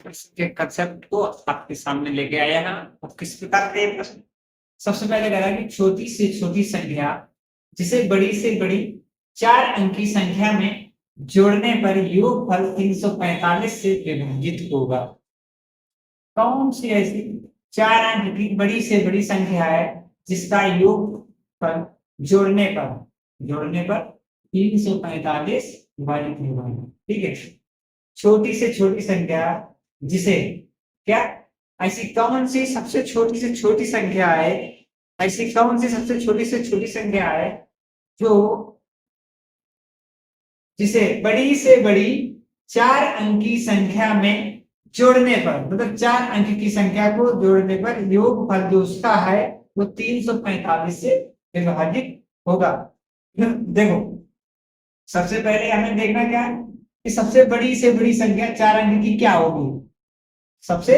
के कंसेप्ट को आपके सामने लेके आया है। अब किस प्रकार के प्रश्न। सबसे पहले कह रहा है कि छोटी से छोटी संख्या जिसे बड़ी से बड़ी 4 अंकी संख्या में जोड़ने पर योगफल 345 से विभाजित होगा। कौन सी ऐसी 4 अंक की बड़ी से बड़ी संख्या है जिसका योगफल जोड़ने पर 345 विभाजित होगा। ठीक है, छोटी से छोटी संख्या जिसे क्या ऐसी कौन सी सबसे छोटी से छोटी संख्या है, ऐसी कौन सी सबसे छोटी से छोटी संख्या है जो जिसे बड़ी से बड़ी 4 अंकी संख्या में जोड़ने पर, मतलब 4 अंक की संख्या को जोड़ने पर योगफल जो उसका है वो 345 से विभाजित होगा। देखो, सबसे पहले हमें देखना क्या है कि सबसे बड़ी से बड़ी संख्या 4 अंक की क्या होगी। सबसे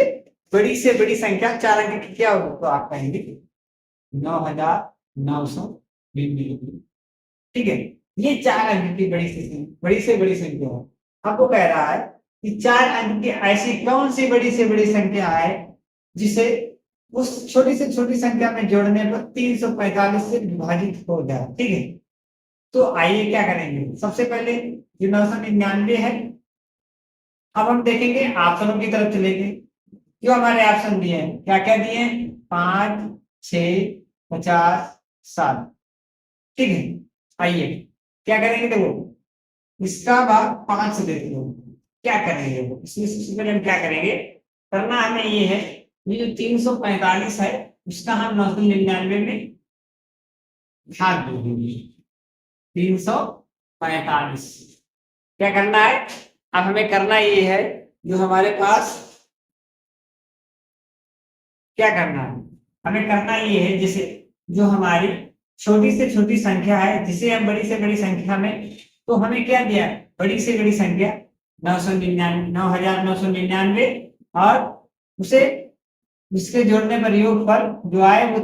बड़ी से बड़ी संख्या 4 अंक की क्या होगी, तो आप कहेंगे 9999। ठीक है, ये 4 अंक की बड़ी से बड़ी संख्या है। आपको कह रहा है कि 4 अंक की ऐसी कौन सी बड़ी से बड़ी संख्या है जिसे उस छोटी से छोटी संख्या में जोड़ने पर 345 से विभाजित हो जाए। ठीक है, तो आइए क्या करेंगे, सबसे पहले जो 999 है, अब हम देखेंगे ऑप्शनों की तरफ चलेंगे। जो हमारे ऑप्शन दिए हैं, क्या क्या दिए हैं, 5, 6, 50, 7। ठीक है, आइए क्या करेंगे, देखो इसका भाग 5 से देते हो, क्या करेंगे वो इसमें सबसे पहले हम क्या करेंगे, करना हमें ये है, ये जो 345 है उसका हम 999 में भाग दे देंगे। 345 क्या करना है, अब हमें करना ये है, जो हमारे पास क्या करना है, हमें करना ये है, जैसे जो हमारी छोटी से छोटी संख्या है जिसे हम बड़ी से बड़ी संख्या में, तो हमें क्या दिया है, बड़ी से बड़ी संख्या 9999 और उसे उसके जोड़ने पर योगफल जो आए वो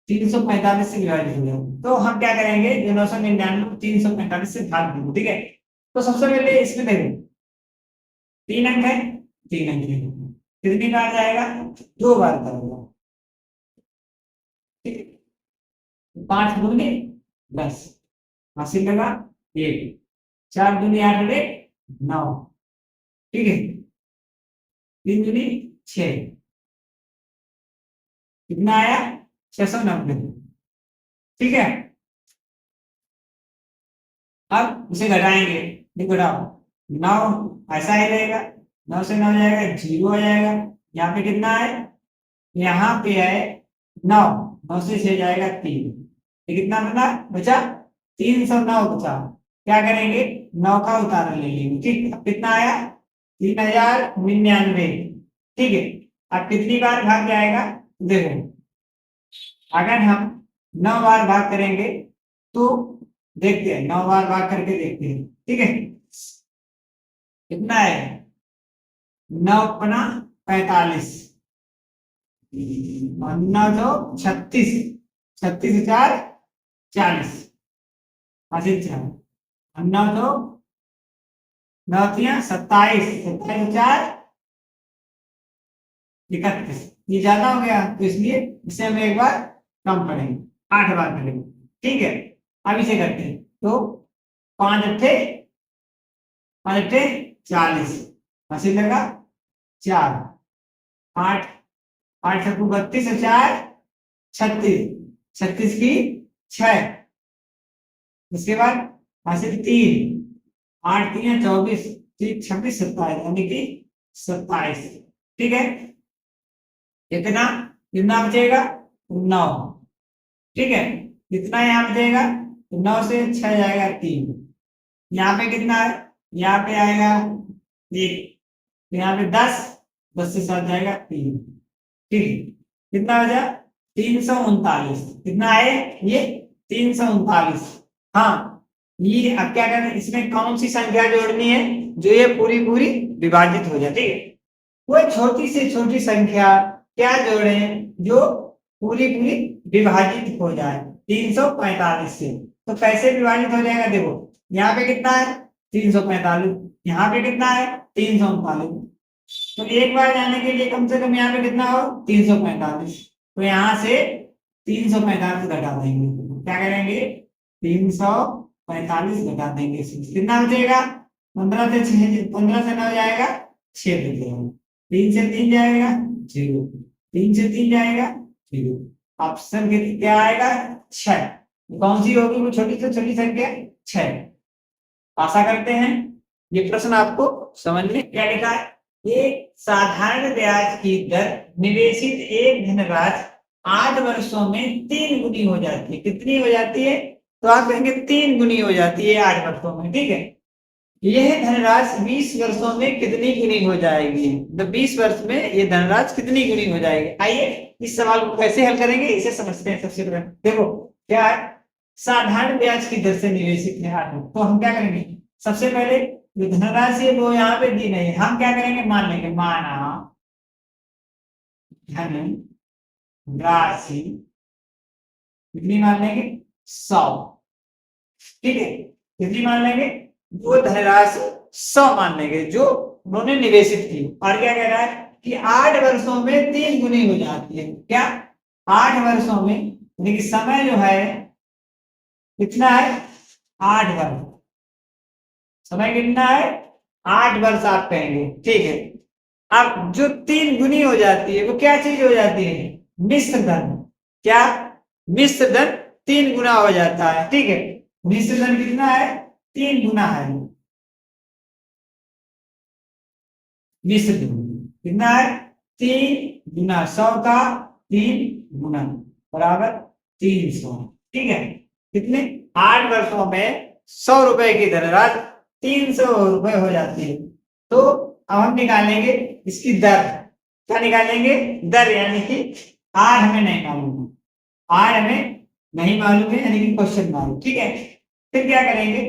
345 से विभाजित हो जाए। तो हम क्या करेंगे, जो 999 345 से भाग देंगे। ठीक है, तो सबसे पहले इसमें देखो 3 अंक है, 3 अंक है, कितनी बार जाएगा, 2 बार जाएगा। ठीक है, 5 दूनी 10, हासिल लगा 1, 4 दूनी 8 9। ठीक है, 3 दूनी 6, कितना आया 690। ठीक है, अब उसे घटाएंगे, देखो घटाओ 9 ऐसा ही रहेगा, 9 से 9 जाएगा 0 हो जाएगा। यहाँ पे कितना है, यहाँ पे है 9, 9 से 6 जाएगा 3, ये कितना बना बचा 309 बचा। क्या करेंगे, 9 का उतारा ले लेंगे। ठीक, अब कितना आया 3099। ठीक है, अब कितनी बार भाग जाएगा, देखो अगर हम 9 बार भाग करेंगे तो देखते हैं, 9 बार भाग करके देखते हैं। ठीक है, कितना है 9 अपना 45 और 9 दो 36, 36 4 40, हासिल 4 और 9 दो 9 3 27, 27 4 31, ये ज्यादा हो गया तो इसलिए इसे हम एक बार कम करेंगे, 8 बार करेंगे। ठीक है, अब इसे करते हैं, तो 5 अट्ठे 5 अट्ठे 40, हासिल लगा 4, 8 8 छक्कू 32 और 4 36, 36 की 6, उसके बाद हासिल 3, 8 3 24, 26 27 यानी कि 27। ठीक है, कितना कितना बचेगा 9। ठीक है, कितना यहाँ बचेगा, 9 से 6 जाएगा 3, यहाँ पे कितना है, यहाँ पे आएगा 1, यहाँ पे 10, 10 से 7 जाएगा 3। ठीक है, कितना बचा 339, कितना है ये 339। हाँ, ये अब क्या करना है, इसमें कौन सी संख्या जोड़नी है जो ये पूरी पूरी विभाजित हो जाए। ठीक है, कोई छोटी से छोटी संख्या क्या जोड़े जो पूरी पूरी विभाजित हो जाए 345 से। तो कैसे विभाजित हो जाएगा, देखो यहाँ पे कितना है 345, यहाँ पे कितना है 339, तो एक बार जाने के लिए कम से कम यहाँ पे कितना हो 345। तो यहाँ से 345 घटा देंगे, क्या करेंगे 345 घटा देंगे, कितना बचेगा 15 से 6, 15 से 9 जाएगा 6 बचेगा, 3 से 3 जाएगा 0, 3 से 3 जाएगा 0। ऑप्शन क्या आएगा 6। कौन सी होगी वो छोटी से छोटी संख्या 6। आशा करते हैं ये प्रश्न आपको समझ में क्या लिखा है। एक साधारण ब्याज की दर निवेशित एक धनराशि 8 वर्षों में 3 गुनी हो जाती है। कितनी हो जाती है? तो आप कहेंगे 3 गुनी हो जाती है 8 वर्षों में, ठीक है। यह धनराशि 20 वर्षों में कितनी गुनी हो जाएगी? तो 20 वर्ष में ये धनराशि कितनी गुनी हो जाएगी? आइए इस सवाल को कैसे हल करेंगे इसे समझते हैं। सबसे पहले देखो क्या है, साधारण ब्याज की दर से निवेशित है 8। तो हम क्या करेंगे, सबसे पहले जो धनराशि है वो यहाँ पे दी नहीं है, हम क्या करेंगे मान लेंगे, माना धन राशि कितनी मान लेंगे 100, ठीक है। कितनी मान लेंगे? वो धनराशि 100 मान लेंगे जो उन्होंने निवेशित की। और क्या कह रहा है कि 8 वर्षों में 3 गुनी हो जाती है। क्या 8 वर्षों में, यानी कि समय जो है कितना है 8 वर्ष, समय कितना है 8 वर्ष आप कहेंगे, ठीक है। अब जो 3 गुनी हो जाती है वो क्या चीज हो जाती है? मिश्र धन। क्या? मिश्र धन 3 गुना हो जाता है, ठीक है। मिश्र धन कितना है? 3 गुना है। मिश्र धन कितना है? 3 गुना, 100 का 3 गुना बराबर 300, ठीक है। कितने? 8 वर्षों में 100 रुपए की धनराशि 300 रुपए हो जाती है। तो अब हम निकालेंगे इसकी दर। क्या निकालेंगे? दर, यानी कि आर हमें नहीं मालूम है, आर हमें नहीं मालूम है, यानी कि क्वेश्चन मालूम, ठीक है। फिर क्या करेंगे,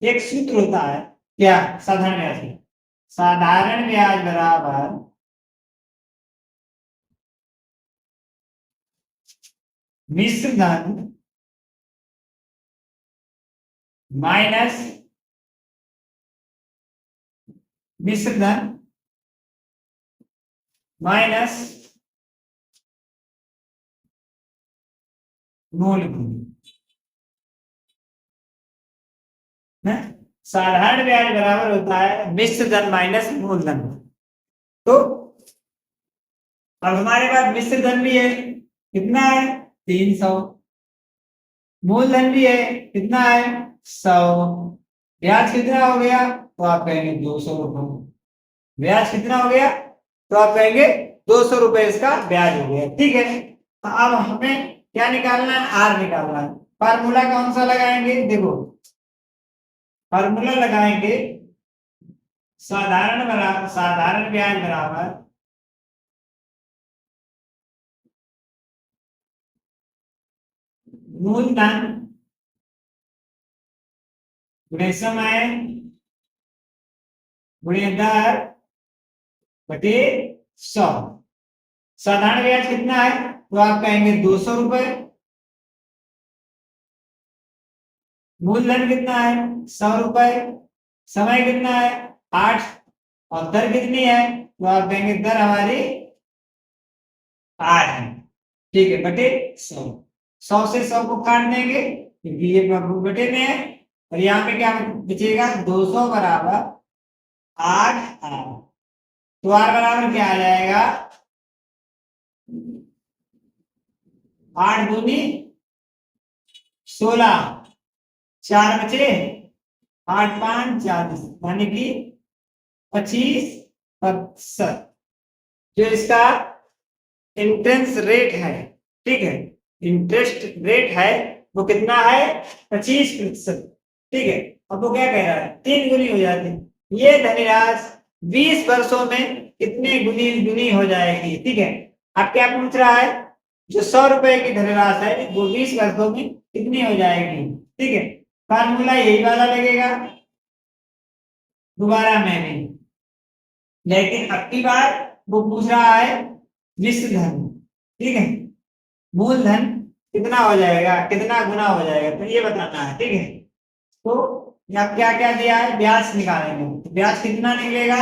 एक सूत्र होता है, क्या? साधारण ब्याज। साधारण ब्याज बराबर मिश्र धन माइनस मिश्र धन माइनस मूल धन। साधारण ब्याज बराबर होता है मिश्र धन माइनस मूलधन। तो अब हमारे पास मिश्र धन भी है, कितना है 300, मूलधन भी है, कितना है 100। ब्याज कितना हो गया? तो आप कहेंगे 200 रुपए। ब्याज कितना हो गया? तो आप कहेंगे 200 रुपए इसका ब्याज हो गया, ठीक है। तो अब हमें क्या निकालना है? आर निकालना है। फार्मूला कौन सा लगाएंगे? देखो फार्मूला लगाएंगे साधारण ब्याज बराबर मूलधन गुणे समय गुणे दर बटे 100। साधारण ब्याज कितना है? तो आप कहेंगे 200 रुपए। मूलधन कितना है? 100 रुपए। समय कितना है 8, और दर कितनी है? तो आप कहेंगे दर हमारी 8 है, ठीक है, बटे 100। 100 से 100 को काट देंगे क्योंकि ये बटे में है, और यहाँ पे क्या बचेगा 200 बराबर 8 आर। तो आर बराबर क्या आ जाएगा 8 दूनी 16, 4 बचे 8 5 40, यानी कि 25%। जो इसका इंटरेस्ट रेट है, ठीक है, इंटरेस्ट रेट है वो कितना है 25%, ठीक है। अब वो क्या कह रहा है 3 गुनी हो जाती है। ये धनराशि 20 वर्षों में कितने गुनी गुनी हो जाएगी, ठीक है। अब क्या पूछ रहा है, जो 100 रुपए की धनराशि है वो 20 वर्षों में कितनी हो जाएगी, ठीक है। फार्मूला यही वाला लगेगा दोबारा में भी, लेकिन अब की बार वो पूछ रहा है मिश्र धन, ठीक है। मूलधन कितना हो जाएगा, कितना गुना हो जाएगा, तो ये बताना है, ठीक है। तो यहाँ क्या क्या दिया है, ब्याज निकालेंगे, ब्याज कितना निकलेगा